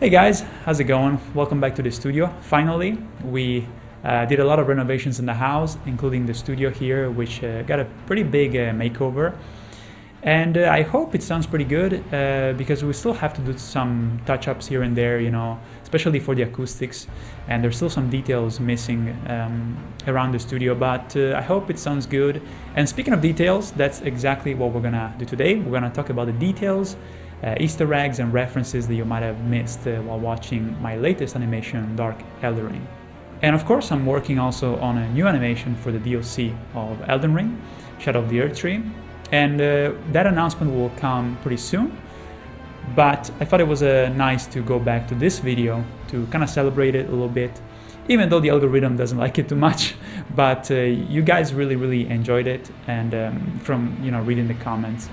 Hey guys, how's it going? Welcome back to the studio. Finally, we did a lot of renovations in the house, including the studio here, which got a pretty big makeover. And I hope it sounds pretty good because we still have to do some touch-ups here and there, especially for the acoustics. And there's still some details missing around the studio, but I hope it sounds good. And speaking of details, that's exactly what we're gonna do today. We're gonna talk about the details, Easter eggs and references that you might have missed while watching my latest animation, Dark Elden Ring. And of course, I'm working also on a new animation for the DLC of Elden Ring, Shadow of the Earth Tree. And that announcement will come pretty soon. But I thought it was nice to go back to this video to kind of celebrate it a little bit, even though the algorithm doesn't like it too much. But you guys really enjoyed it, and from reading the comments.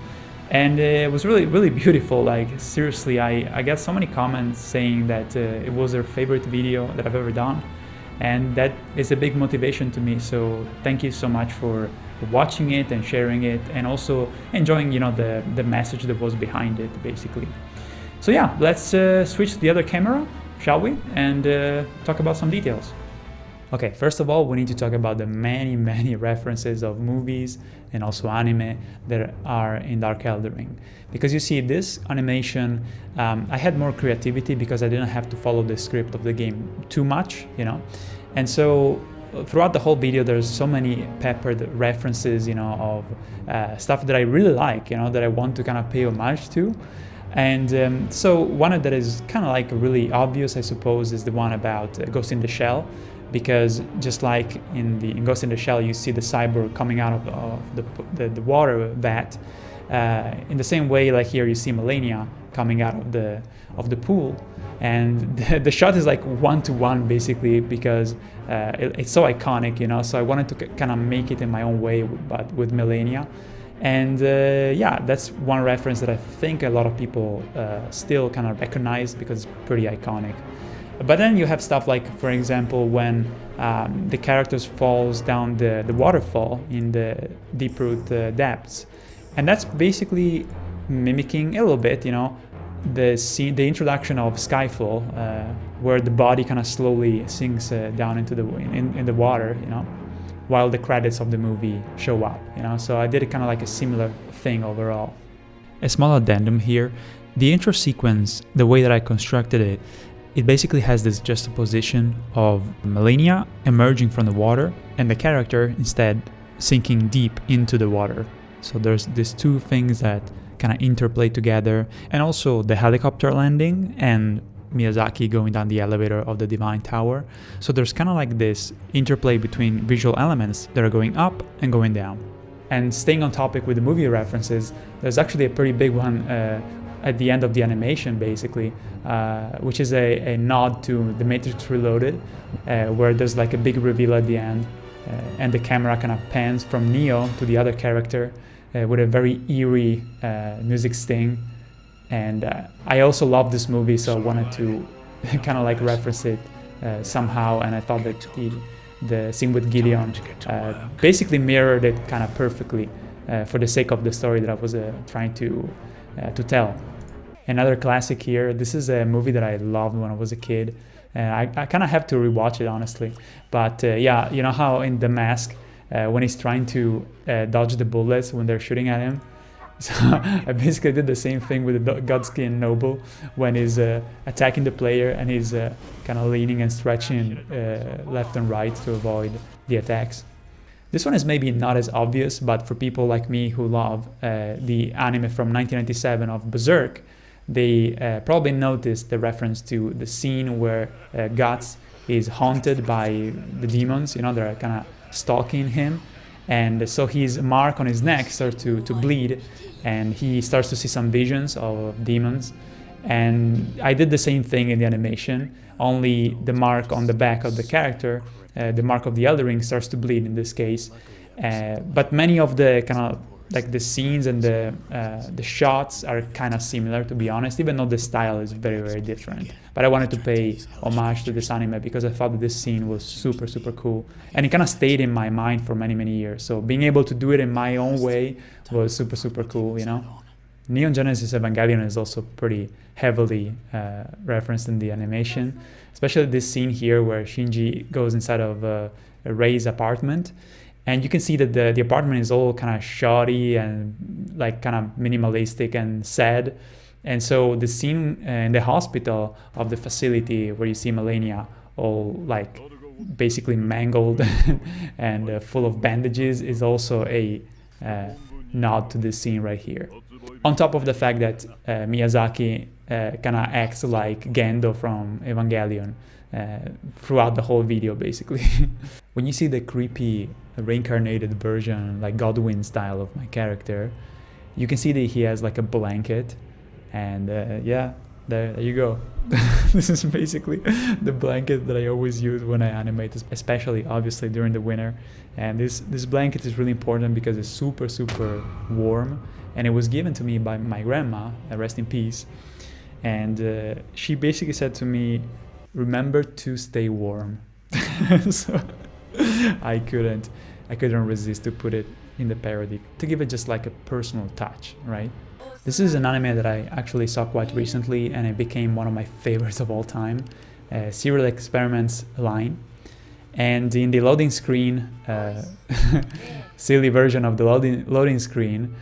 And it was really beautiful. Like seriously, I got so many comments saying that it was their favorite video that I've ever done, and that is a big motivation to me. So thank you so much for watching it and sharing it, and also enjoying the message that was behind it, basically. So yeah, let's switch to the other camera, shall we, and talk about some details. Okay, first of all, we need to talk about the many references of movies and also anime that are in Dark Elden Ring. Because you see, this animation, I had more creativity because I didn't have to follow the script of the game too much, And so throughout the whole video, there's so many peppered references, of stuff that I really like, that I want to kind of pay homage to. And so one that is kind of like really obvious, I suppose, is the one about Ghost in the Shell. Because just like in Ghost in the Shell, you see the cyborg coming out of the water vat. In the same way, like here, you see Melania coming out of the pool, and the shot is like 1-to-1 basically, because it's so iconic, So I wanted to kind of make it in my own way, but with Melania. And yeah, that's one reference that I think a lot of people still kind of recognize because it's pretty iconic. But then you have stuff like, for example, when the characters falls down the waterfall in the deep root depths. And that's basically mimicking a little bit, the scene, the introduction of Skyfall, where the body kind of slowly sinks down into in the water, while the credits of the movie show up, So I did kind of like a similar thing overall. A small addendum here, the intro sequence, the way that I constructed it, it basically has this juxtaposition of Melania emerging from the water and the character instead sinking deep into the water. So there's these two things that kind of interplay together, and also the helicopter landing and Miyazaki going down the elevator of the Divine Tower. So there's kind of like this interplay between visual elements that are going up and going down. And staying on topic with the movie references, there's actually a pretty big one at the end of the animation, basically, which is a nod to The Matrix Reloaded, where there's like a big reveal at the end, and the camera kind of pans from Neo to the other character with a very eerie music sting. And I also love this movie, so I wanted to kind of like reference it somehow, and I thought that the scene with Gideon basically mirrored it kind of perfectly for the sake of the story that I was trying to tell. Another classic here, this is a movie that I loved when I was a kid. I kind of have to rewatch it, honestly. But yeah, you know how in The Mask, when he's trying to dodge the bullets when they're shooting at him? So I basically did the same thing with the Godskin Noble when he's attacking the player, and he's kind of leaning and stretching left and right to avoid the attacks. This one is maybe not as obvious, but for people like me who love the anime from 1997 of Berserk, they probably noticed the reference to the scene where Guts is haunted by the demons, that are kind of stalking him. And so his mark on his neck starts to bleed, and he starts to see some visions of demons. And I did the same thing in the animation, only the mark on the back of the character, the mark of the Elden Ring, starts to bleed in this case. But many of the kind of like the scenes and the shots are kind of similar, to be honest, even though the style is very different. But I wanted to pay homage to this anime because I thought that this scene was super cool, and it kind of stayed in my mind for many years. So being able to do it in my own way was super cool, Neon Genesis Evangelion is also pretty heavily referenced in the animation, especially this scene here where Shinji goes inside of Rei's apartment, and you can see that the apartment is all kind of shoddy and like kind of minimalistic and sad. And so the scene in the hospital of the facility where you see Melania all like basically mangled and full of bandages is also a nod to this scene right here. On top of the fact that Miyazaki kind of acts like Gendo from Evangelion throughout the whole video, basically. When you see the creepy reincarnated version, like Godwin style of my character, you can see that he has like a blanket, and yeah, there you go. This is basically the blanket that I always use when I animate, especially obviously during the winter. And this blanket is really important because it's super warm, and it was given to me by my grandma, rest in peace. And she basically said to me, remember to stay warm. So I couldn't resist to put it in the parody, to give it just like a personal touch, right? This is an anime that I actually saw quite recently, and it became one of my favorites of all time, Serial Experiments line. And in the loading screen, silly version of the loading screen,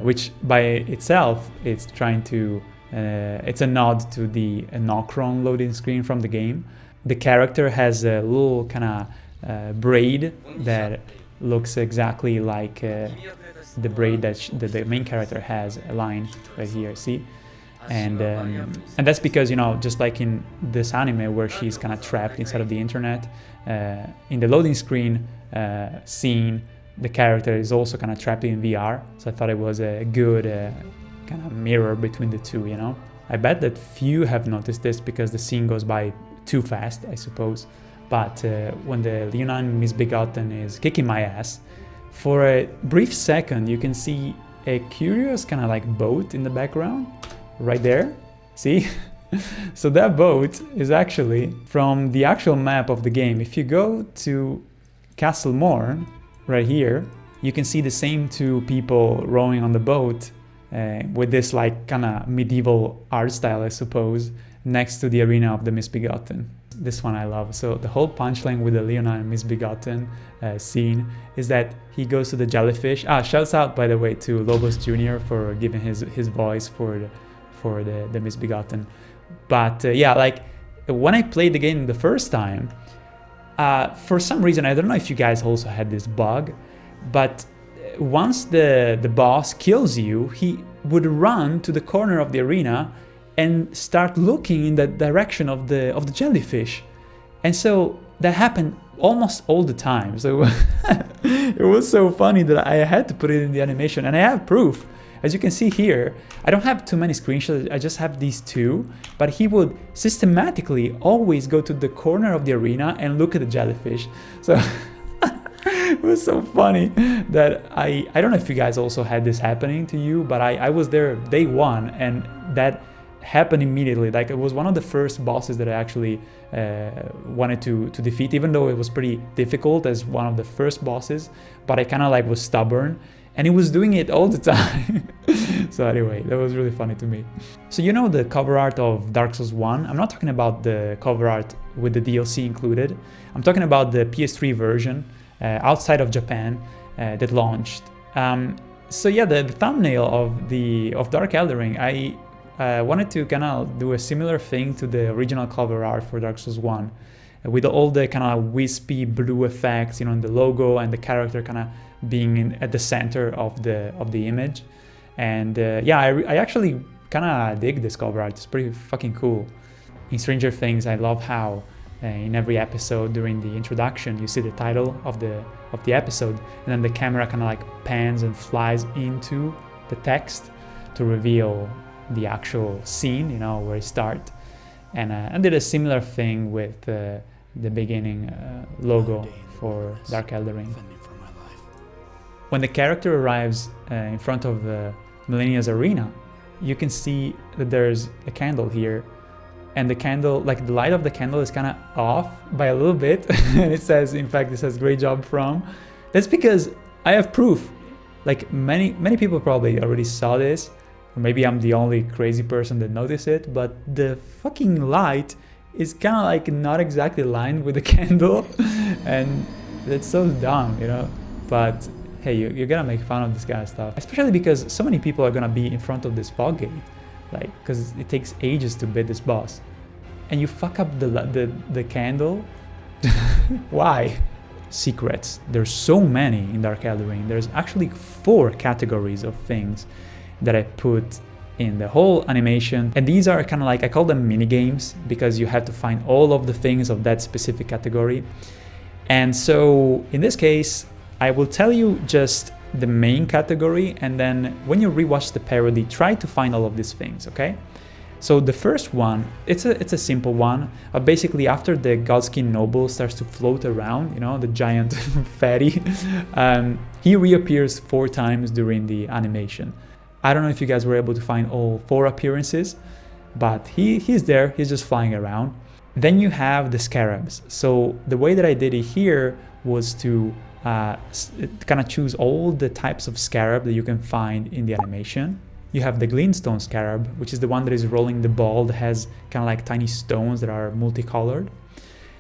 which by itself it's trying to, it's a nod to the Nocron loading screen from the game. The character has a little kind of braid that looks exactly like the braid that the main character has, a line right here, see? And that's because, you know, just like in this anime where she's kind of trapped inside of the internet, in the loading screen scene, the character is also kind of trapped in VR. So I thought it was a good kind of mirror between the two, you know? I bet that few have noticed this because the scene goes by too fast, I suppose. But when the Leonine Misbegotten is kicking my ass, for a brief second you can see a curious kind of like boat in the background right there, see? So that boat is actually from the actual map of the game. If you go to Castle Morn right here, you can see the same two people rowing on the boat with this like kind of medieval art style, I suppose, next to the arena of the Misbegotten. This one I love. So the whole punchline with the Leonine Misbegotten scene is that he goes to the jellyfish. Shouts out, by the way, to Lobos Jr. for giving his voice for the Misbegotten. But yeah, like when I played the game the first time, for some reason, I don't know if you guys also had this bug, but once the boss kills you, he would run to the corner of the arena and start looking in the direction of the jellyfish. And so that happened almost all the time. So it was so funny that I had to put it in the animation, and I have proof. As you can see here, I don't have too many screenshots, I just have these two, but he would systematically always go to the corner of the arena and look at the jellyfish. So it was so funny that I don't know if you guys also had this happening to you, but I was there day one, and that happened immediately. Like it was one of the first bosses that I actually wanted to defeat, even though it was pretty difficult as one of the first bosses, but I kind of like was stubborn, and he was doing it all the time. So anyway, that was really funny to me. So you know the cover art of Dark Souls 1? I'm not talking about the cover art with the DLC included. I'm talking about the PS3 version outside of Japan that launched. So yeah, the thumbnail of Dark Eldering, I wanted to kind of do a similar thing to the original cover art for Dark Souls 1, with all the kind of wispy blue effects, you know, in the logo, and the character kind of being at the center of the image. And yeah, I actually kind of dig this cover art. It's pretty fucking cool. In Stranger Things, I love how in every episode during the introduction you see the title of the episode, and then the camera kind of like pans and flies into the text to reveal the actual scene, you know, where it starts. And I did a similar thing with the beginning logo for Dark Eldering. When the character arrives in front of Millennia's arena, you can see that there's a candle here, and the candle, like the light of the candle is kind of off by a little bit. And it says, in fact, it says "Great job from." That's because I have proof. Like many people probably already saw this. or maybe I'm the only crazy person that noticed it, but the fucking light is kind of like not exactly aligned with the candle, and it's so dumb, you know. But hey, you're gonna make fun of this kind of stuff, especially because so many people are gonna be in front of this fog gate, like, because it takes ages to beat this boss, and you fuck up the candle. Why? Secrets. There's so many in Dark Elden Ring. There's actually 4 categories of things that I put in the whole animation, and these are kind of like, I call them mini games, because you have to find all of the things of that specific category. And so in this case, I will tell you just the main category, and then when you rewatch the parody, try to find all of these things, okay? So the first one, it's a simple one. Basically, after the Godskin Noble starts to float around, you know, the giant fatty, he reappears 4 times during the animation. I don't know if you guys were able to find all 4 appearances, but he's there, he's just flying around. Then you have the scarabs. So the way that I did it here was to kind of choose all the types of scarab that you can find in the animation. You have the glintstone scarab, which is the one that is rolling the ball that has kind of like tiny stones that are multicolored.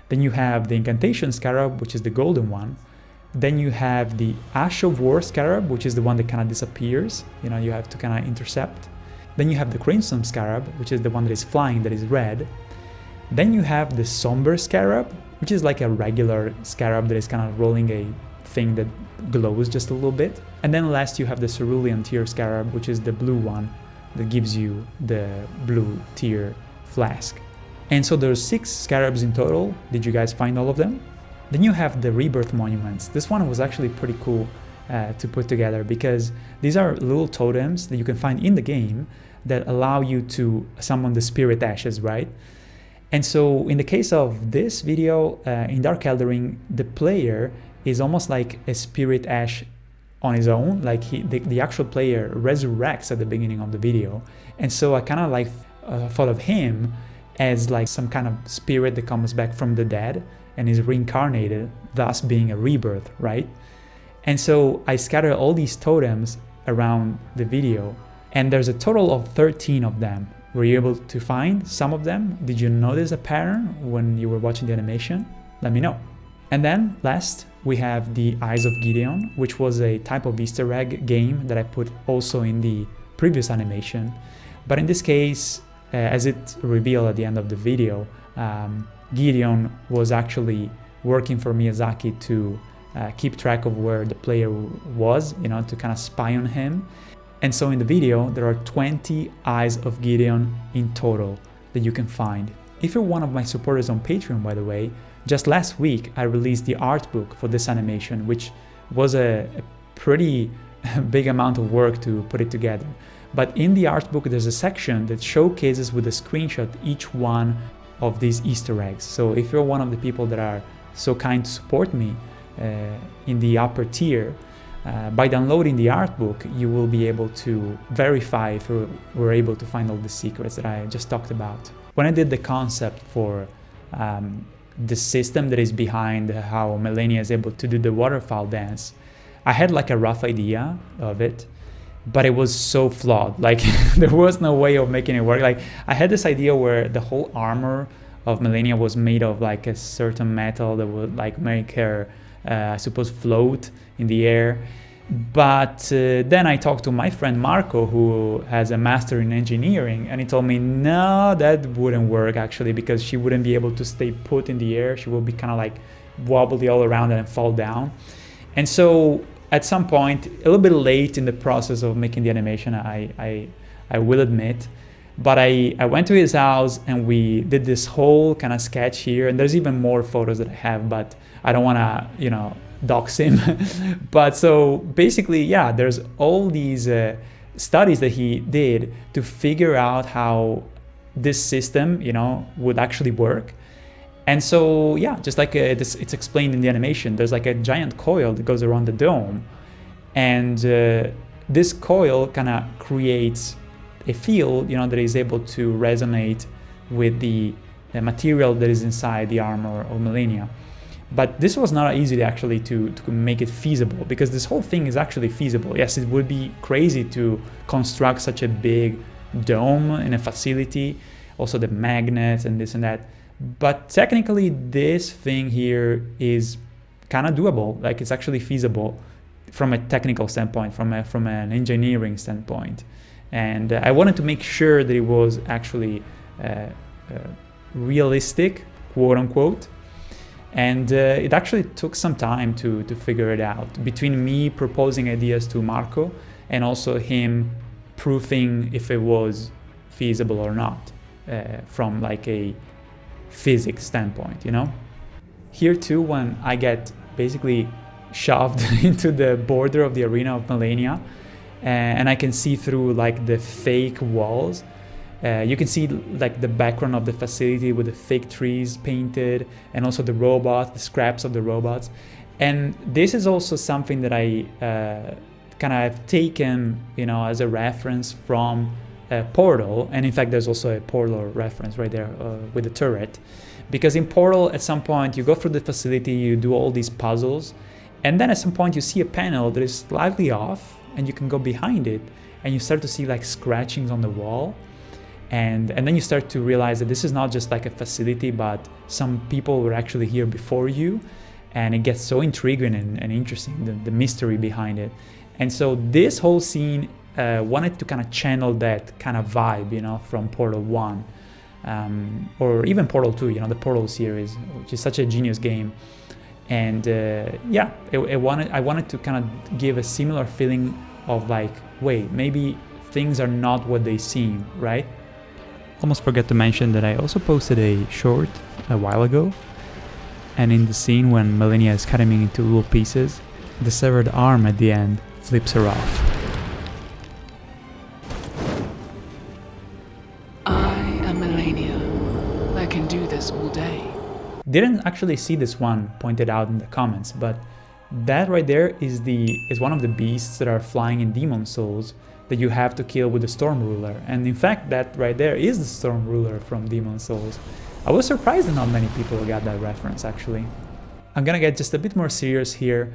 Then you have the incantation scarab, which is the golden one. Then you have the Ash of War scarab, which is the one that kind of disappears. You know, you have to kind of intercept. Then you have the crimson scarab, which is the one that is flying, that is red. Then you have the somber scarab, which is like a regular scarab that is kind of rolling a thing that glows just a little bit. And then last you have the cerulean tear scarab, which is the blue one that gives you the blue tear flask. And so there's 6 scarabs in total. Did you guys find all of them? Then you have the rebirth monuments. This one was actually pretty cool to put together, because these are little totems that you can find in the game that allow you to summon the spirit ashes, right? And so in the case of this video, in Dark Elden Ring, the player is almost like a spirit ash on his own, like the actual player resurrects at the beginning of the video. And so I kind of like thought of him as like some kind of spirit that comes back from the dead and is reincarnated, thus being a rebirth, right? And so I scattered all these totems around the video, and there's a total of 13 of them. Were you able to find some of them? Did you notice a pattern when you were watching the animation? Let me know. And then last, we have the Eyes of Gideon, which was a type of Easter egg game that I put also in the previous animation. But in this case, as it revealed at the end of the video, Gideon was actually working for Miyazaki to keep track of where the player was, you know, to kind of spy on him. And so in the video, there are 20 Eyes of Gideon in total that you can find. If you're one of my supporters on Patreon, by the way, just last week I released the art book for this animation, which was a pretty big amount of work to put it together. But in the art book, there's a section that showcases with a screenshot each one of these Easter eggs. So if you're one of the people that are so kind to support me in the upper tier, by downloading the art book, you will be able to verify if you were able to find all the secrets that I just talked about. When I did the concept for the system that is behind how Melania is able to do the waterfowl dance, I had like a rough idea of it, but it was so flawed. Like there was no way of making it work. Like I had this idea where the whole armor of Melania was made of like a certain metal that would like make her, I suppose, float in the air. But then I talked to my friend Marco, who has a master in engineering, and he told me, no, that wouldn't work actually, because she wouldn't be able to stay put in the air. She will be kind of like wobbly all around and fall down. And so at some point, a little bit late in the process of making the animation, I will admit, but I went to his house and we did this whole kind of sketch here, and there's even more photos that I have, but I don't want to, you know, dox him. But so basically, yeah, there's all these studies that he did to figure out how this system, you know, would actually work. And so, yeah, just like it's explained in the animation, there's like a giant coil that goes around the dome, and this coil kind of creates a field, you know, that is able to resonate with the material that is inside the armor of Melania. But this was not easy actually to make it feasible, because this whole thing is actually feasible. Yes, it would be crazy to construct such a big dome in a facility, also the magnets and this and that. But technically this thing here is kind of doable. Like, it's actually feasible from a technical standpoint, from an engineering standpoint. And I wanted to make sure that it was actually realistic, quote unquote. And it actually took some time to figure it out, between me proposing ideas to Marco and also him proving if it was feasible or not, from like a physics standpoint, you know? Here too, when I get basically shoved into the border of the arena of Melania, and I can see through like the fake walls. You can see like the background of the facility with the fake trees painted, and also the robots, the scraps of the robots. And this is also something that I kind of have taken, you know, as a reference from Portal. And in fact, there's also a Portal reference right there with the turret. Because in Portal, at some point, you go through the facility, you do all these puzzles, and then at some point you see a panel that is slightly off, and you can go behind it, and you start to see like scratchings on the wall. And then you start to realize that this is not just like a facility, but some people were actually here before you. And it gets so intriguing and interesting, the mystery behind it. And so this whole scene wanted to kind of channel that kind of vibe, you know, from Portal 1. Or even Portal 2, you know, the Portal series, which is such a genius game. And yeah, I wanted to kind of give a similar feeling of like, wait, maybe things are not what they seem, right? Almost forgot to mention that I also posted a short a while ago, and in the scene when Melania is cutting me into little pieces, the severed arm at the end flips her off. I am Melania. I can do this all day. Didn't actually see this one pointed out in the comments, but that right there is one of the beasts that are flying in Demon Souls that you have to kill with the Storm Ruler. And in fact, that right there is the Storm Ruler from Demon Souls. I was surprised at how many people got that reference, actually. I'm gonna get just a bit more serious here,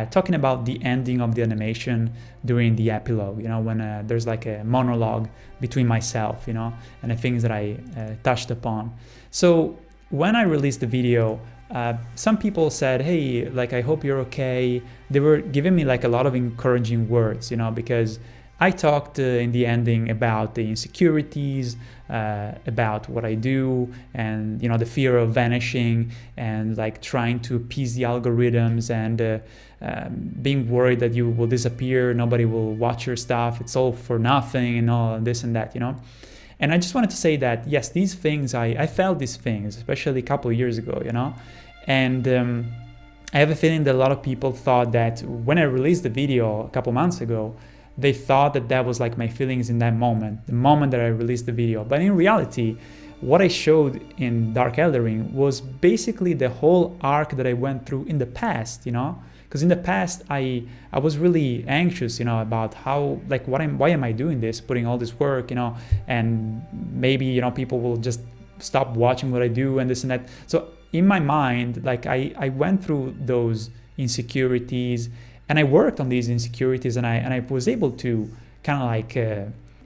talking about the ending of the animation during the epilogue, you know, when there's like a monologue between myself, you know, and the things that I touched upon. So when I released the video, some people said, hey, like, I hope you're okay. They were giving me like a lot of encouraging words, you know, because I talked in the ending about the insecurities, about what I do, and, you know, the fear of vanishing, and like trying to appease the algorithms, and being worried that you will disappear, nobody will watch your stuff, it's all for nothing, and all this and that, you know. And I just wanted to say that, yes, these things, I felt these things, especially a couple of years ago, you know. And I have a feeling that a lot of people thought that when I released the video a couple months ago, they thought that that was like my feelings in that moment, the moment that I released the video. But in reality, what I showed in Dark Eldering was basically the whole arc that I went through in the past, you know? Because in the past, I was really anxious, you know, about how, like, why am I doing this, putting all this work, you know, and maybe, you know, people will just stop watching what I do and this and that. So in my mind, like, I went through those insecurities, and I worked on these insecurities, and I was able to kind of like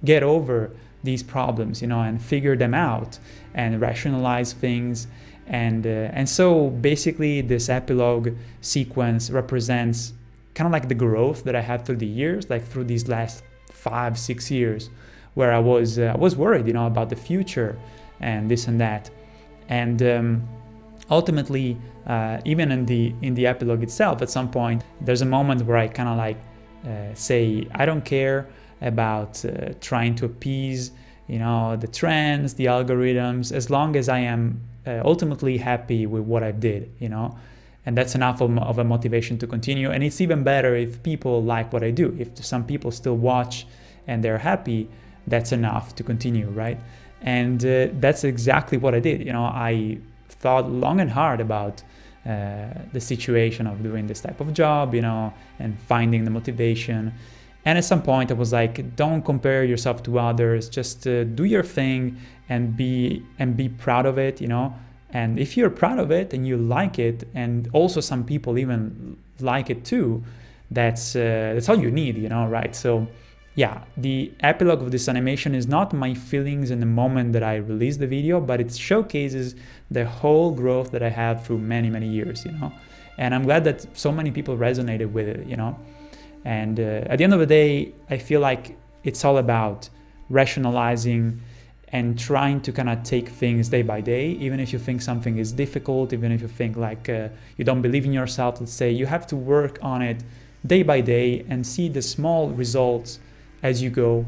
get over these problems, you know, and figure them out and rationalize things. And so basically this epilogue sequence represents kind of like the growth that I had through the years, like through these last 5-6 years, where I was worried, you know, about the future and this and that. And ultimately, even in the epilogue itself, at some point, there's a moment where I kind of like say, I don't care about trying to appease, you know, the trends, the algorithms, as long as I am ultimately happy with what I did, you know, and that's enough of a motivation to continue. And it's even better if people like what I do. If some people still watch and they're happy, that's enough to continue, right? And that's exactly what I did. You know, I thought long and hard about the situation of doing this type of job, you know, and finding the motivation. And at some point I was like, don't compare yourself to others, just do your thing and be proud of it, you know. And if you're proud of it and you like it, and also some people even like it too, that's all you need, right? So yeah, the epilogue of this animation is not my feelings in the moment that I released the video, but it showcases the whole growth that I had through many, many years, And I'm glad that so many people resonated with it, And at the end of the day, I feel like it's all about rationalizing and trying to kind of take things day by day, even if you think something is difficult, even if you think like you don't believe in yourself, let's say, you have to work on it day by day and see the small results as you go.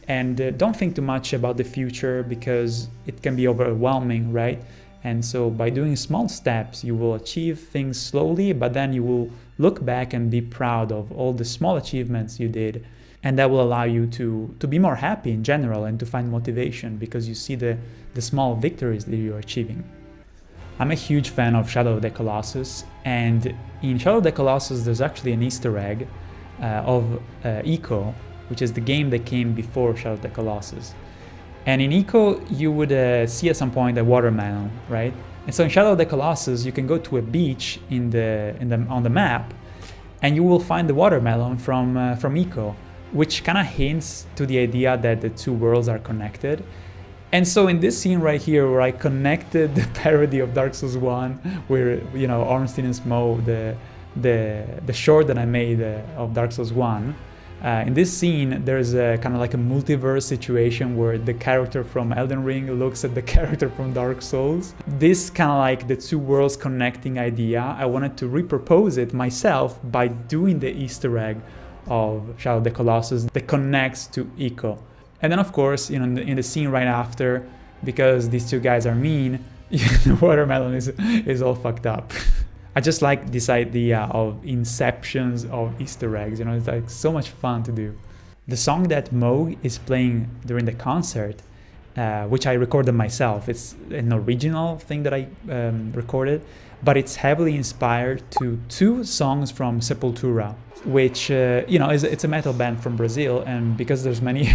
And don't think too much about the future because it can be overwhelming, right? And so by doing small steps, you will achieve things slowly, but then you will look back and be proud of all the small achievements you did. And that will allow you to be more happy in general and to find motivation because you see the small victories that you're achieving. I'm a huge fan of Shadow of the Colossus, and in Shadow of the Colossus there's actually an Easter egg of Ico, which is the game that came before Shadow of the Colossus. And in Ico you would see at some point a watermelon, right? And so in Shadow of the Colossus you can go to a beach on the map, and you will find the watermelon from Ico, which kind of hints to the idea that the two worlds are connected. And so in this scene right here, where I connected the parody of Dark Souls 1, where, Ornstein and Smo, the short that I made of Dark Souls 1, in this scene, there's a kind of like a multiverse situation where the character from Elden Ring looks at the character from Dark Souls. This kind of like the two worlds connecting idea, I wanted to repurpose it myself by doing the Easter egg of Shadow of the Colossus that connects to Ico. And then of course, in the scene right after, because these two guys are mean, the watermelon is all fucked up. I just like this idea of inceptions of Easter eggs, it's like so much fun to do. The song that Moog is playing during the concert, which I recorded myself, it's an original thing that I recorded, but it's heavily inspired to two songs from Sepultura, which it's a metal band from Brazil, and because there's many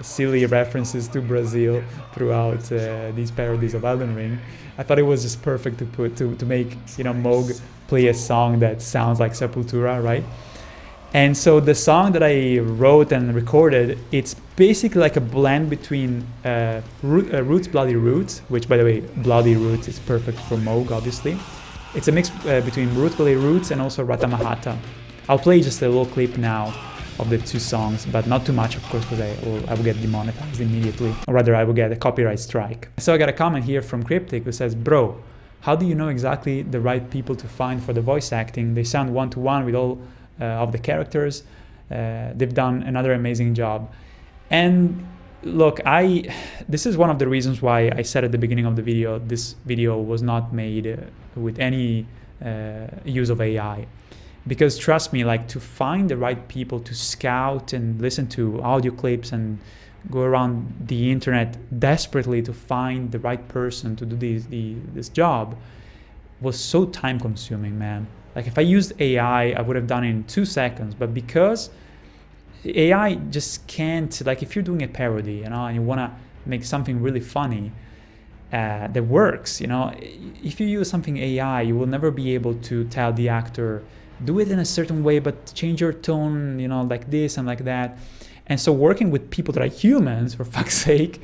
silly references to Brazil throughout these parodies of Elden Ring, I thought it was just perfect to make Moog play a song that sounds like Sepultura, right? And so the song that I wrote and recorded, it's basically like a blend between Roots Bloody Roots, which by the way, Bloody Roots is perfect for Moog, obviously. It's a mix between Roots Bloody Roots and also Ratamahata. I'll play just a little clip now of the two songs, but not too much, of course, because I will get demonetized immediately, or rather I will get a copyright strike. So I got a comment here from Cryptic who says, "Bro, how do you know exactly the right people to find for the voice acting? They sound one-to-one with all of the characters. They've done another amazing job." And look, this is one of the reasons why I said at the beginning of the video, this video was not made with any use of AI. Because trust me, like, to find the right people to scout and listen to audio clips and go around the internet desperately to find the right person to do this job was so time consuming, man. Like, if I used AI, I would have done it in 2 seconds. But because AI just can't, like, if you're doing a parody, and you want to make something really funny that works, if you use something AI, you will never be able to tell the actor, do it in a certain way, but change your tone, like this and like that. And so working with people that are humans, for fuck's sake,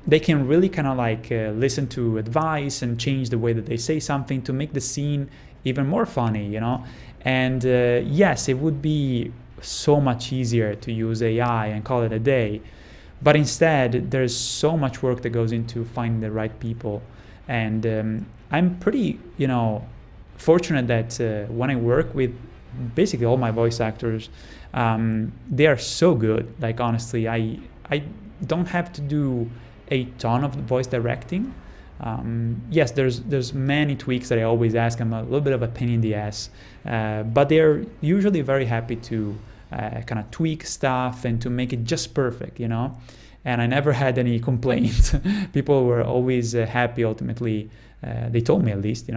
they can really kind of like listen to advice and change the way that they say something to make the scene even more funny, And yes, it would be so much easier to use AI and call it a day. But instead, there's so much work that goes into finding the right people. And I'm pretty, fortunate that when I work with basically all my voice actors, they are so good. Like, honestly, I don't have to do a ton of voice directing. Yes, there's many tweaks that I always ask. I'm a little bit of a pain in the ass, but they're usually very happy to kind of tweak stuff and to make it just perfect, And I never had any complaints. People were always happy. Ultimately, they told me, at least,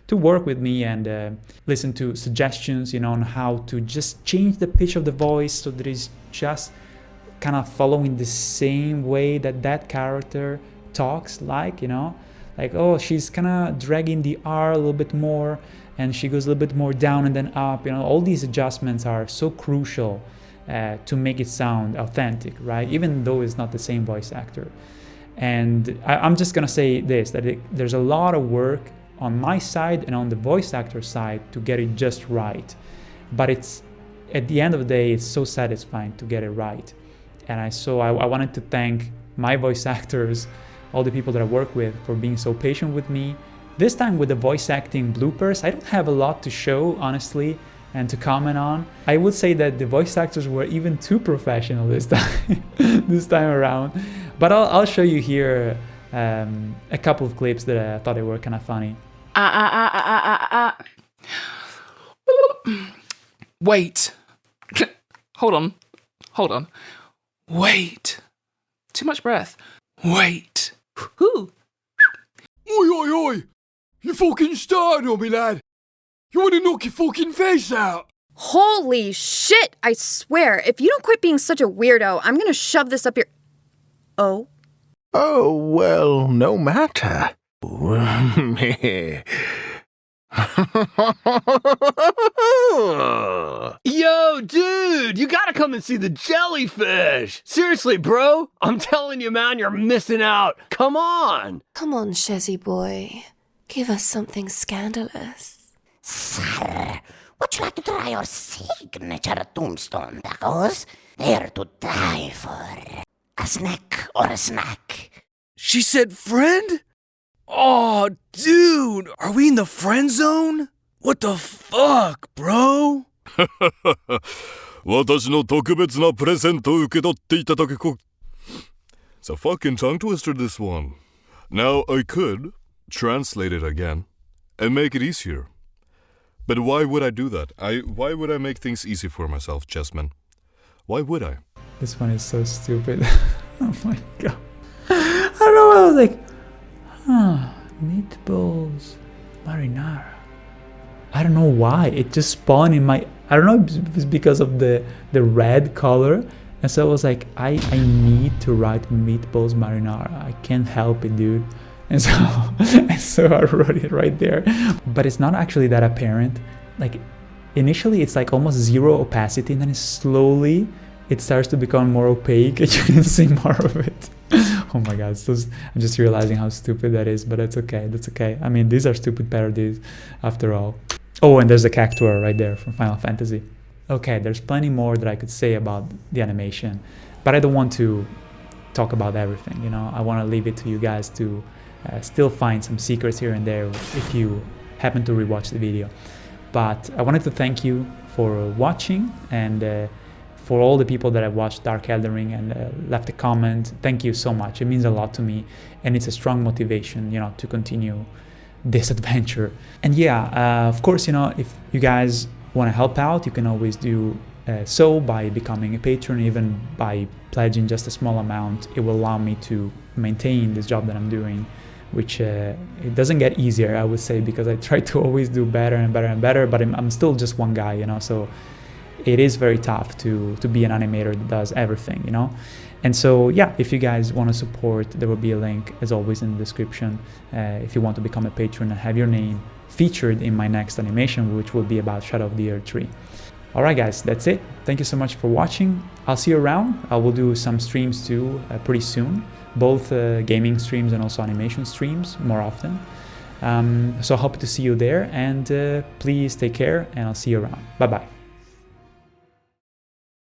to work with me and listen to suggestions, on how to just change the pitch of the voice so that it's just kind of following the same way that that character talks, like, you know, like, oh, she's kind of dragging the R a little bit more, and she goes a little bit more down and then up. You know, all these adjustments are so crucial to make it sound authentic, right? Even though it's not the same voice actor. And I'm just gonna say this, that there's a lot of work on my side and on the voice actor side to get it just right. But it's, at the end of the day, it's so satisfying to get it right. And I wanted to thank my voice actors, all the people that I work with, for being so patient with me. This time with the voice acting bloopers, I don't have a lot to show, honestly, and to comment on. I would say that the voice actors were even too professional this time, this time around. But I'll show you here a couple of clips that I thought they were kind of funny. Wait. Hold on. Wait. Too much breath. Wait. Whew. Oi, oi, oi! You fucking starting on me, lad! You wanna knock your fucking face out! Holy shit! I swear, if you don't quit being such a weirdo, I'm gonna shove this up your... Oh? Oh, well, no matter. Yo, dude! You gotta come and see the jellyfish! Seriously, bro! I'm telling you, man, you're missing out! Come on! Come on, Shezzy boy. Give us something scandalous. Sir, would you like to try our signature tombstone tacos? They're to die for. A snack or a snack? She said friend? Oh, dude! Are we in the friend zone? What the fuck, bro? 私の特別なプレゼントを受け取っていただけこ... It's a fucking tongue twister, this one. Now, I could translate it again and make it easier. But why would I do that? Why would I make things easy for myself, Shezmen? Why would I? This one is so stupid. Oh my god. I don't know, I was like, meatballs marinara. I don't know why. It just spawned in my... I don't know if it's because of the red color. And so I was like, I need to write meatballs marinara. I can't help it, dude. And so, I wrote it right there. But it's not actually that apparent. Like, initially it's like almost zero opacity, and then slowly it starts to become more opaque and you can see more of it. Oh my god, I'm just realizing how stupid that is, but that's okay. I mean, these are stupid parodies after all. Oh, and there's the cactuar right there from Final Fantasy. Okay, there's plenty more that I could say about the animation, but I don't want to talk about everything, you know? I want to leave it to you guys to still find some secrets here and there if you happen to rewatch the video. But I wanted to thank you for watching, and for all the people that have watched Dark Elden Ring and left a comment. Thank you so much. It means a lot to me, and it's a strong motivation, you know, to continue this adventure. And yeah, of course, you know, if you guys want to help out, you can always do so by becoming a patron. Even by pledging just a small amount, it will allow me to maintain this job that I'm doing, which it doesn't get easier, I would say, because I try to always do better and better and better, but I'm still just one guy, you know, so it is very tough to be an animator that does everything, you know. And so yeah, if you guys want to support, there will be a link as always in the description if you want to become a patron and have your name featured in my next animation, which will be about Shadow of the Earth 3. Alright guys, that's it. Thank you so much for watching. I'll see you around. I will do some streams too pretty soon, both gaming streams and also animation streams more often. So I hope to see you there, and please take care, and I'll see you around. Bye bye.